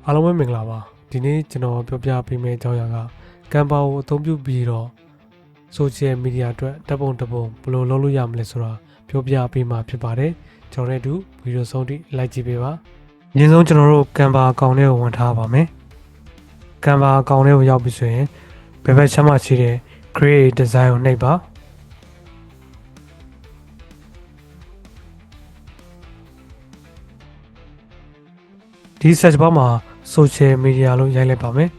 အားလုံးပဲမင်္ဂလာပါဒီနေ့ကျွန်တော်ပြောပြပေးမယ့်အကြောင်းအရာကကမ်ပါကိုအသုံးပြုပြီးတော့ social media အတွက်တပ်ပုံဘယ်လိုလုပ်လို့ရမလဲဆိုတာပြောပြပေးမှာဖြစ်ပါတယ်ကျွန်တော်နဲ့အတူဗီဒီယိုဆုံးထိလိုက်ကြည့်ပေးပါအရင်ဆုံးကျွန်တော်တို့ကမ်ပါအကောင့်ထဲကိုဝင်ထားပါမယ်ကမ်ပါအကောင့်ထဲကိုရောက်ပြီဆိုရင်ဘယ်ဘက်ချမ်းမှာရှိတဲ့ create design ကိုနှိပ်ပါဒီ search bar မှာ social media လို့ရိုက်လိုက်ပါမယ်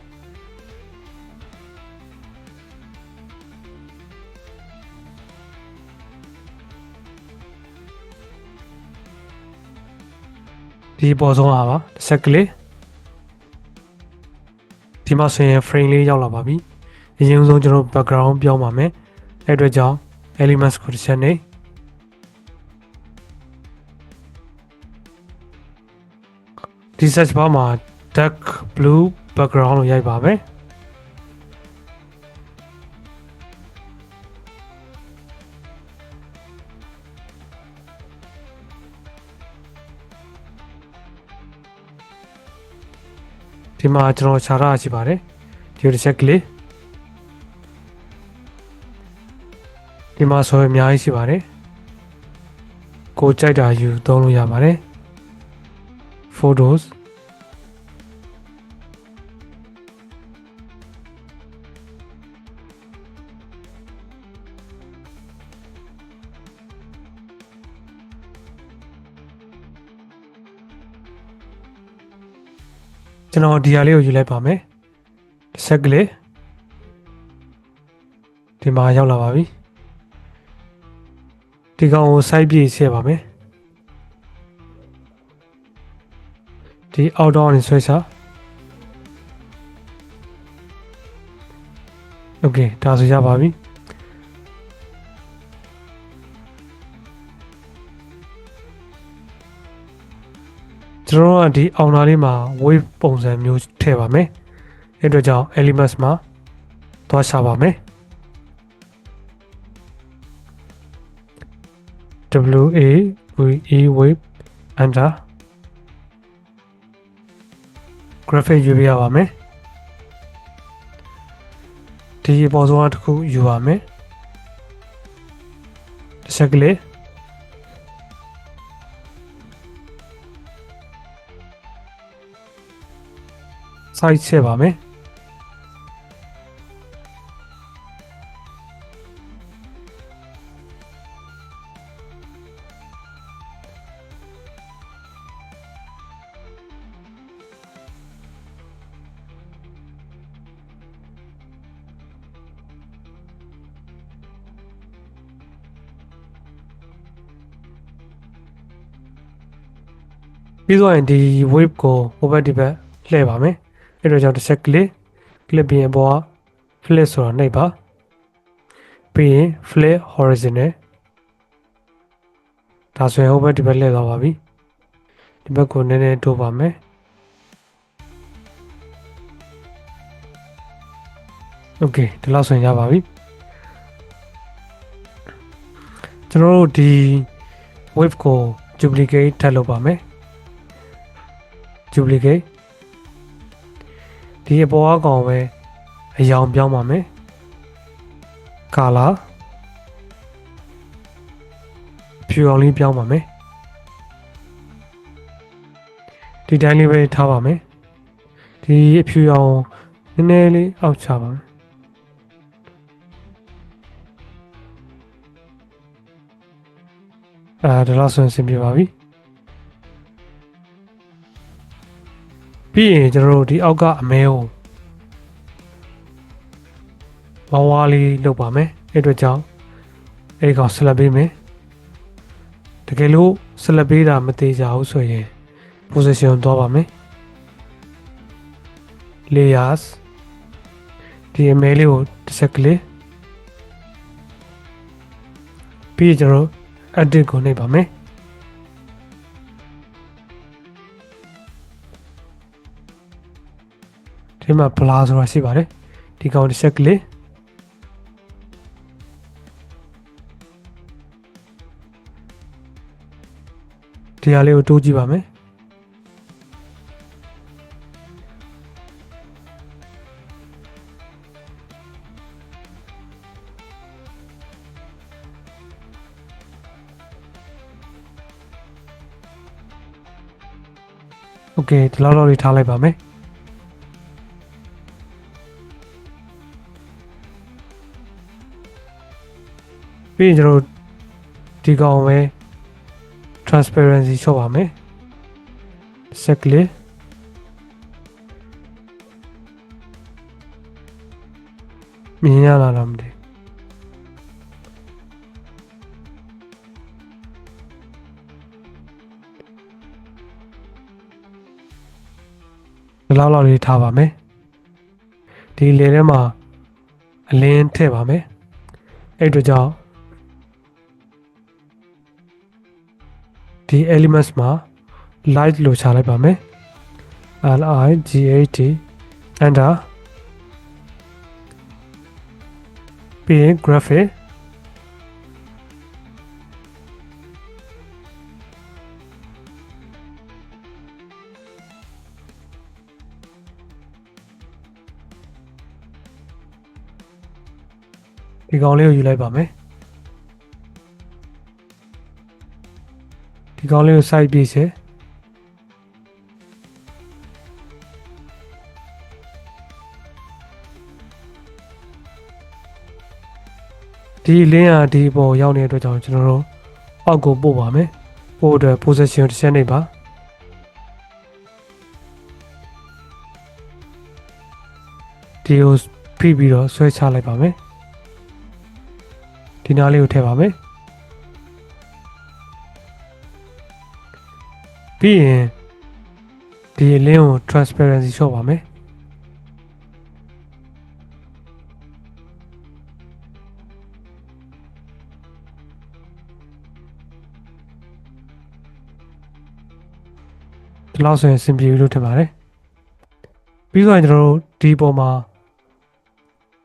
ဒီပေါ်ဆုံးအားပါတစ်ဆက်ကလေးဒီမှာဆိုရင် frame လေးရောက်လာပါပြီအရင်ဆုံးကျွန်တော် background ပြောင်းပါမယ်အဲ့အတွက်ကြောင့် elements ကိုတစ်ချက်နေဒီ search bar မှာ dark blue background လို့ရိုက်ပါမယ်ဒီမှာကျွန်တော်ခြားထားရှိပါတယ်ဒီတစ်ချက်ကလေးဒီမှာဆိုရင်အများကြီးရှိပါတယ်ကိုကြိုက်တာယူသုံးလို့ရပါတယ် photosကျွန်တော်ဒီဟာလေးကိုယူလိုက်ပါမယ်တစ်ဆက်ကလေးဒီမှာရောက်လာပါပြီဒီကောင်ကို site ပြည့်ဆက်ပါမယ်ဒီ outdoor နဲ့ဆွဲချโอเคဒါဆိုရပါပြီကျွန်တော်ကဒီအောင်နာလေးမှာ wave ပုံစံမျိုးထည့်ပါမယ်အဲ့အတွက်ကြောင့် elements မှာသွားရှာပါမယ် wave enter graphic ယူပြရပါမယ်ဒီပေါ်ဆုံးတစ်ခုယူပါမယ်တစ်ချက်ကလေးsite ဆက်ပါမယ်ပြီးတော့ဒီ wave ကိုဟိုဘက်ဒီဘက်လှည့်ပါမယ်အဲ့တော့ကြောင့်တစ်ချက်ကလေး clip ပြင်ပေါ်က flip ဆိုတာနှိပ်ပါပြီးရင် flip horizontal ဒါဆိုရင်ဟိုဘက်ဒီဘက်လှည့်သွားပါပြီဒီဘက်ကိုနည်းနည်းတိုးပါမယ်โอเคဒီလောက်ဆိုရင်ရပါပြီကျွန်တော်တို့ဒီ wave ကို duplicate ထပ်လုပ်ပါမယ် duplicate ဒီအပေါ်အကောင်ပဲအရောင်ပြောင်းပါမယ် color ဖြူအောင်လေးပြောင်းပါမယ်ဒီတိုင်းလေးပဲထားပါမယ်ဒီအဖြူအောင်နည်းနည်းလေးအောက်ချပါမယ်ဒါတော့ဆိုရင်ဆင်ပြေပါပြီပြီးရင်ကျွန်တော်တို့ဒီအောက်ကအမဲကိုဝါးလေးလုပ်ပါမယ်အဲ့အတွက်ကြောင့်အဲ့ဒီကောင်ဆက်လက်ပေးမယ်တကယ်လို့ဆက်လက်ပေးတာမသေးကြဘူးဆိုရင် position သွားပါမယ် layers ဒီအမဲလေးကိုတစ်ဆက်ကလေးပြီးရင်ကျွန်တော် edit ကိုနှိပ်ပါမယ်ဒီမှာ blur ဆိုတာရှိပါတယ်ဒီကောင်တစ်ချက်ကလေးဒီဟာလေးကိုတိုးကြည့်ပါမယ် โอเคဒီလောက်လေးထားလိုက်ပါမယ်ပြီးရင်ကျွန်တော်ဒီကောင်ပဲ transparency ချော့ပါမယ်စက်ကလေးမြင်ရလာလားမသိဒီလောက်လေးထားပါမယ်ဒီလေထဲမှာအလင်းထည့်ပါမယ်အဲ့တို့ကြောင့်ဒီ elements မှာ light လို့ချလိုက်ပါမယ် light enter ပြီးရင် graphic ဒီကောင်လေးကိုယူလိုက်ပါမယ်ဒီကောင်လေးကို site ပြည့်စေဒီလင်းအားဒီပေါ်ရောက်နေတဲ့အတွက်ကြောင့်ကျွန်တော်တို့အောက်ကိုပို့ပါမယ်ပို့အတွက် position တစ်ချက်နေပါဒီကိုဖိပြီးတော့ဆွဲချလိုက်ပါမယ်ဒီနားလေးကိုထည့်ပါမယ်ပြီးရင်ဒီလင်းကို transparency ချော့ပါမယ်ဒီလောက်ဆိုရင်အဆင်ပြေပြီလို့ထင်ပါတယ်ပြီးတော့ကျွန်တော်တို့ဒီပေါ်မှာ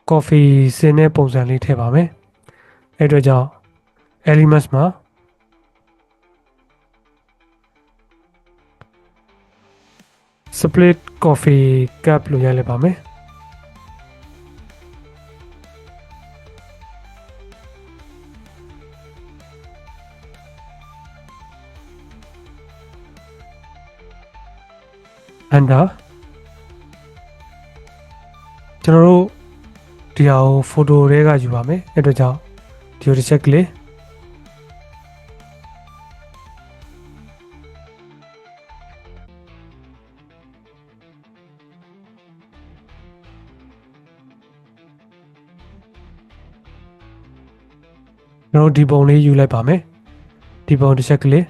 coffee စင်တဲ့ပုံစံလေးထည့်ပါမယ်အဲ့အတွက်ကြောင့် elements မှာ split coffee cup လို့ရိုက်လိုက်ပါမယ်enter ကျွန်တော်တို့ဒီဟာကို photo တွေကယူပါမယ်အဲ့အတွက်ကြောင့်ဒီလိုတစ်ချက်ကလေးကျွန်တော်ဒီပုံလေးယူလိုက်ပါမယ်ဒီပုံတစ်ချက်ကလေး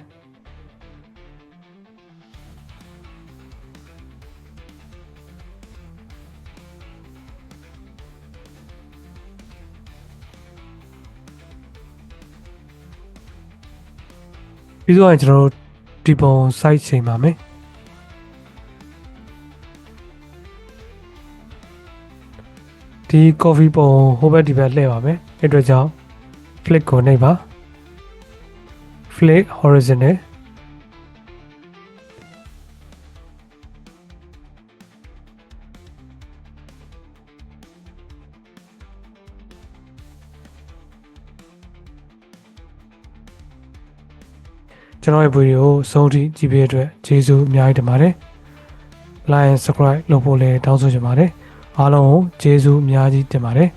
ပြီးတော့ကျွန်တော်တို့ဒီပုံ site ချိန်ပါမယ်ဒီ coffee ပုံဟိုဘက်ဒီဘက်လှည့်ပါမယ်အဲ့အတွက်ကြောင့် flick ကိုနှိပ်ပါ flick horizontal ကျွန်တော်ရဲ့ဗီဒီယိုကိုဆုံးထိကြည့်ပေးတဲ့အတွက်ကျေးဇူးအများကြီးတင်ပါတယ် like and subscribe လုပ်ဖို့လည်းတောင်းဆိုချင်ပါတယ်အားလုံးကိုကျေးဇူးအများကြီးတင်ပါတယ်